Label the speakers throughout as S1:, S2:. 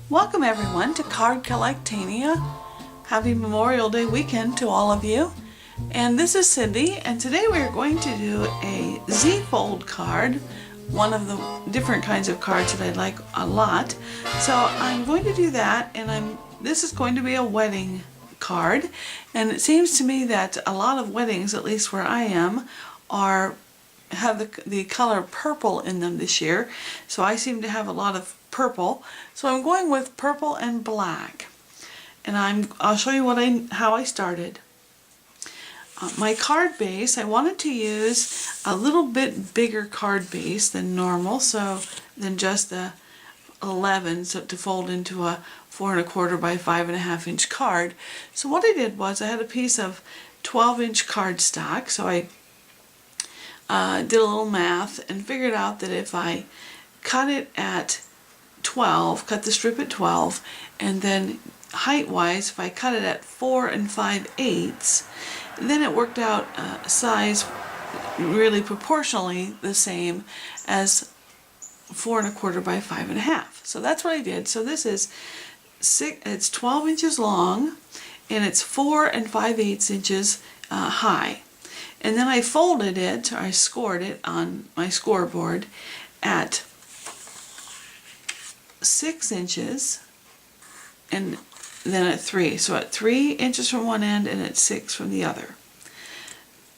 S1: Welcome everyone to Card Collectanea. Happy Memorial Day weekend to all of you. And this is Cindy, and today we are going to do a Z-fold card, one of the different kinds of cards that I like a lot. So I'm going to do that, and this is going to be a wedding card, and it seems to me that a lot of weddings, at least where I am, have the color purple in them this year. So I seem to have a lot of purple. So I'm going with purple and black. And I'll show you how I started. My card base, I wanted to use a little bit bigger card base than normal, than just the 11, so to fold into a 4 1/4 by 5 1/2 inch card. So what I did was I had a piece of 12-inch cardstock, so I did a little math and figured out that if I cut it at 12, cut the strip at 12, and then height-wise, if I cut it at 4 5/8, then it worked out size really proportionally the same as 4 1/4 by 5 1/2. So that's what I did. So this is it's 12 inches long, and it's 4 5/8 inches high. And then I folded it, or I scored it on my scoreboard at 6 inches and then at 3. So at 3 inches from one end and at 6 from the other.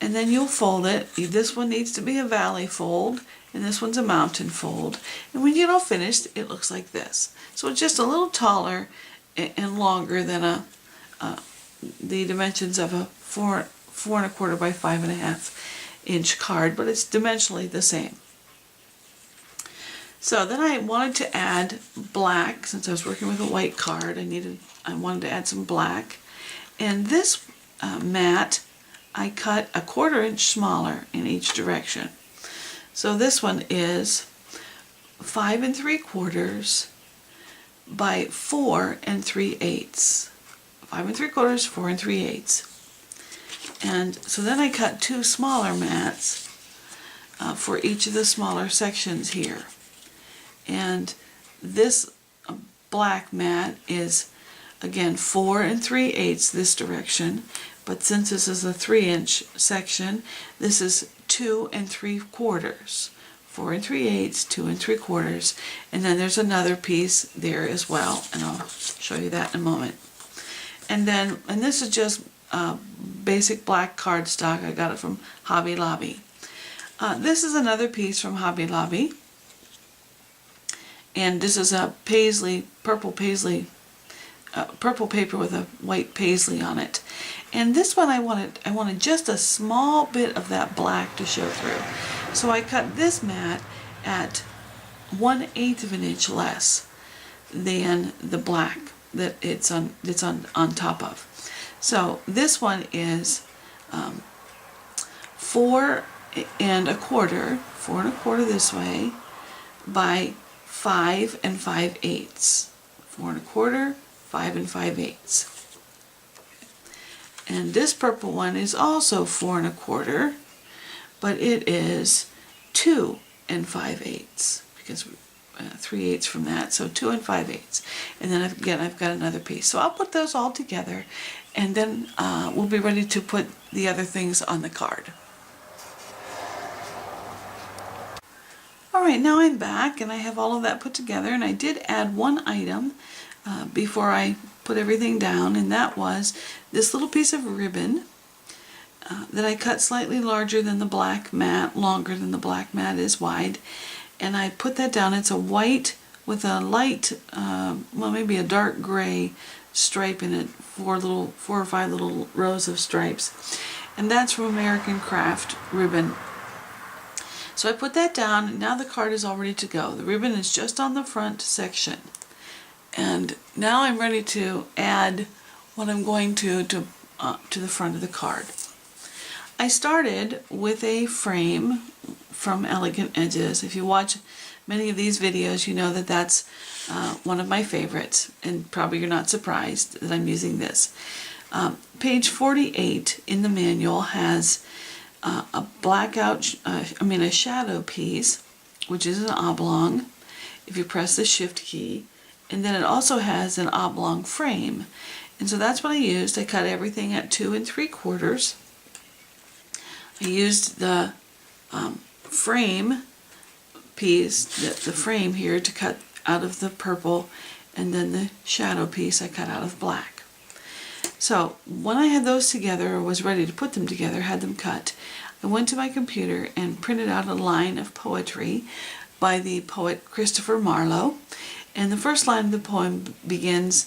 S1: And then you'll fold it. This one needs to be a valley fold, and this one's a mountain fold. And when you get all finished, it looks like this. So it's just a little taller and longer than the dimensions of a 4 1/4 by 5 1/2 inch card, but it's dimensionally the same. So then I wanted to add black. Since I was working with a white card, I wanted to add some black. And this mat I cut a 1/4 inch smaller in each direction. So this one is 5 3/4 by 4 3/8. 5 3/4, 4 3/8. And so then I cut 2 smaller mats for each of the smaller sections here. And this black mat is again 4 3/8 this direction, but since this is a 3-inch section, this is 2 3/4. 4 3/8, 2 3/4, and then there's another piece there as well, and I'll show you that in a moment. And this is just basic black cardstock. I got it from Hobby Lobby. This is another piece from Hobby Lobby, and this is a purple paper with a white paisley on it. And this one I wanted just a small bit of that black to show through. So I cut this mat at 1/8 of an inch less than the black that it's on top of. So this one is 4 1/4 this way by 5 5/8. 4 1/4, 5 5/8. And this purple one is also 4 1/4, but it is 2 5/8 because 3/8 from that, so 2 5/8. And then again, I've got another piece. So I'll put those all together, and then we'll be ready to put the other things on the card. Alright, now I'm back and I have all of that put together, and I did add one item before I put everything down, and that was this little piece of ribbon that I cut slightly larger than the black mat, longer than the black mat is wide, and I put that down. It's a white with a light, well, maybe a dark gray stripe in it, 4 or 5 little rows of stripes, and that's from American Craft ribbon. So I put that down, and now the card is all ready to go. The ribbon is just on the front section, and now I'm ready to add what I'm going to the front of the card. I started with a frame from Elegant Edges. If you watch many of these videos, you know that that's one of my favorites, and probably you're not surprised that I'm using this. Page 48 in the manual has a shadow piece, which is an oblong. If you press the shift key, and then it also has an oblong frame. And so that's what I used. I cut everything at 2 3/4. I used the frame piece, the frame here, to cut out of the purple, and then the shadow piece I cut out of black. So when I had those together, or was ready to put them together, had them cut, I went to my computer and printed out a line of poetry by the poet Christopher Marlowe. And the first line of the poem begins,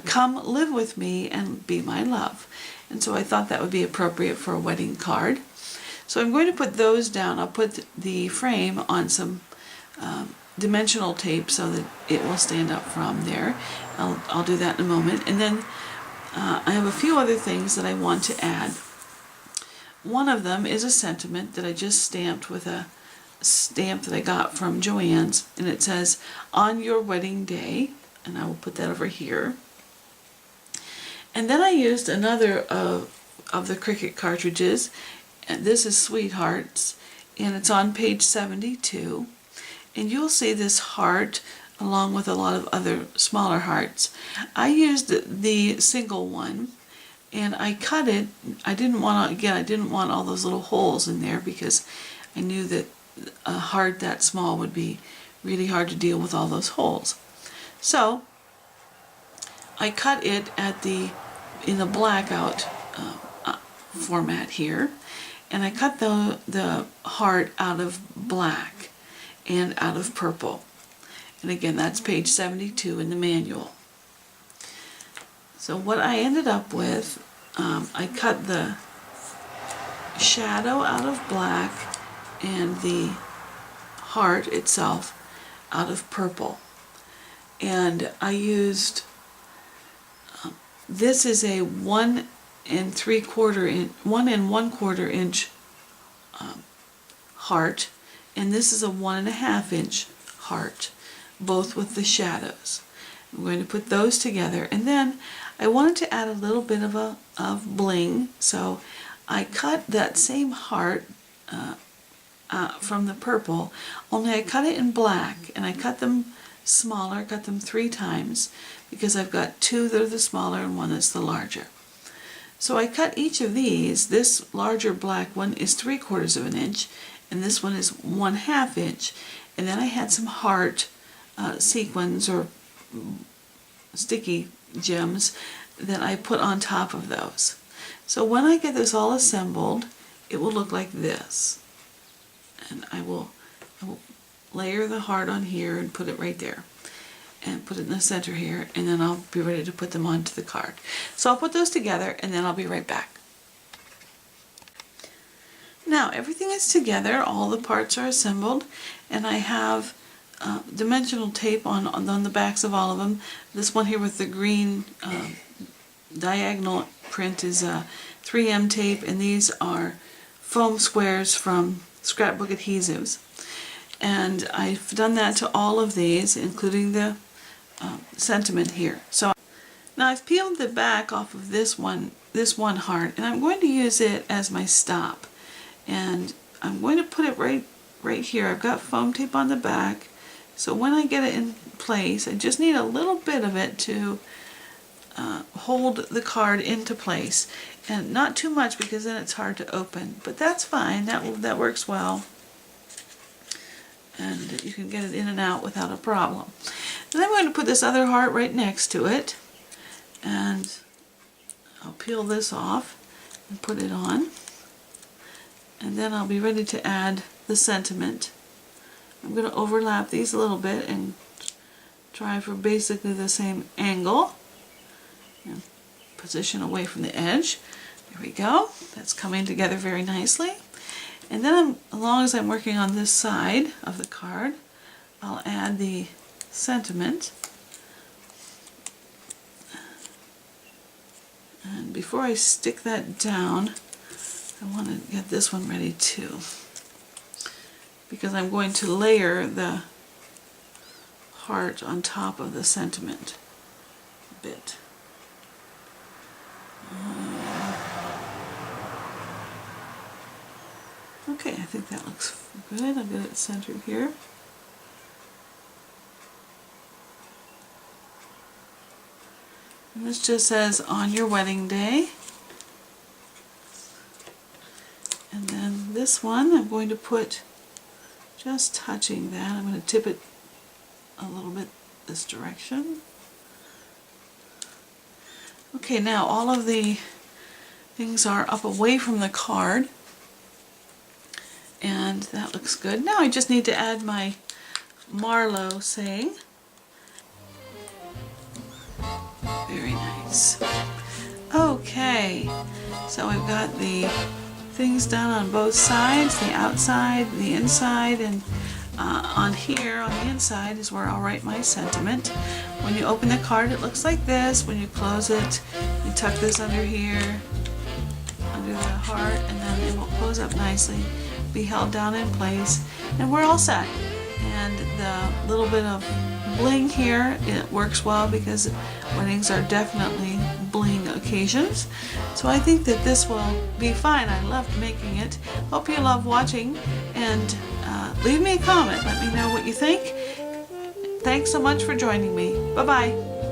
S1: "Come live with me and be my love." And so I thought that would be appropriate for a wedding card. So I'm going to put those down. I'll put the frame on some dimensional tape so that it will stand up from there. I'll do that in a moment. And then I have a few other things that I want to add. One of them is a sentiment that I just stamped with a stamp that I got from Joann's, and it says, "On your wedding day," and I will put that over here. And then I used another of the Cricut cartridges, and this is Sweethearts, and it's on page 72, and you'll see this heart along with a lot of other smaller hearts. I used the single one, and I cut it. I didn't want all those little holes in there because I knew that a heart that small would be really hard to deal with all those holes. So I cut it in the blackout format here, and I cut the heart out of black and out of purple. And again, that's page 72 in the manual. So what I ended up with, I cut the shadow out of black and the heart itself out of purple. And I used, this is a 1 1¼ inch heart, and this is a 1½ inch heart, both with the shadows. I'm going to put those together, and then I wanted to add a little bit of bling, so I cut that same heart from the purple, only I cut it in black, and I cut them smaller, cut them 3 times, because I've got 2 that are the smaller and 1 that's the larger. So I cut each of these. This larger black one is 3/4 inch, and this one is 1/2 inch, and then I had some heart sequins or sticky gems that I put on top of those. So when I get this all assembled, it will look like this. And I will layer the heart on here and put it right there, and put it in the center here, and then I'll be ready to put them onto the card. So I'll put those together, and then I'll be right back. Now everything is together, all the parts are assembled, and I have dimensional tape on the backs of all of them. This one here with the green diagonal print is 3M tape, and these are foam squares from scrapbook adhesives. And I've done that to all of these, including the sentiment here. So now I've peeled the back off of this one heart, and I'm going to use it as my stop. And I'm going to put it right here. I've got foam tape on the back, so when I get it in place, I just need a little bit of it to hold the card into place, and not too much because then it's hard to open. But that's fine. That works well, and you can get it in and out without a problem. Then I'm going to put this other heart right next to it, and I'll peel this off and put it on, and then I'll be ready to add the sentiment. I'm going to overlap these a little bit and try for basically the same angle, and position away from the edge. There we go. That's coming together very nicely. And then as long as I'm working on this side of the card, I'll add the sentiment. And before I stick that down, I want to get this one ready too, because I'm going to layer the heart on top of the sentiment a bit. Okay, I think that looks good. I'll get it centered here. And this just says on your wedding day. And then this one I'm going to put just touching that. I'm going to tip it a little bit this direction. Okay, now all of the things are up away from the card, and that looks good. Now I just need to add my Marlowe saying. Very nice. Okay, so I've got the things done on both sides, the outside, the inside, and on here, on the inside, is where I'll write my sentiment. When you open the card, it looks like this. When you close it, you tuck this under here, under the heart, and then it will close up nicely, be held down in place, and we're all set. And the little bit of bling here, it works well because weddings are definitely bling occasions. So I think that this will be fine. I loved making it. Hope you love watching, and leave me a comment. Let me know what you think. Thanks so much for joining me. Bye-bye.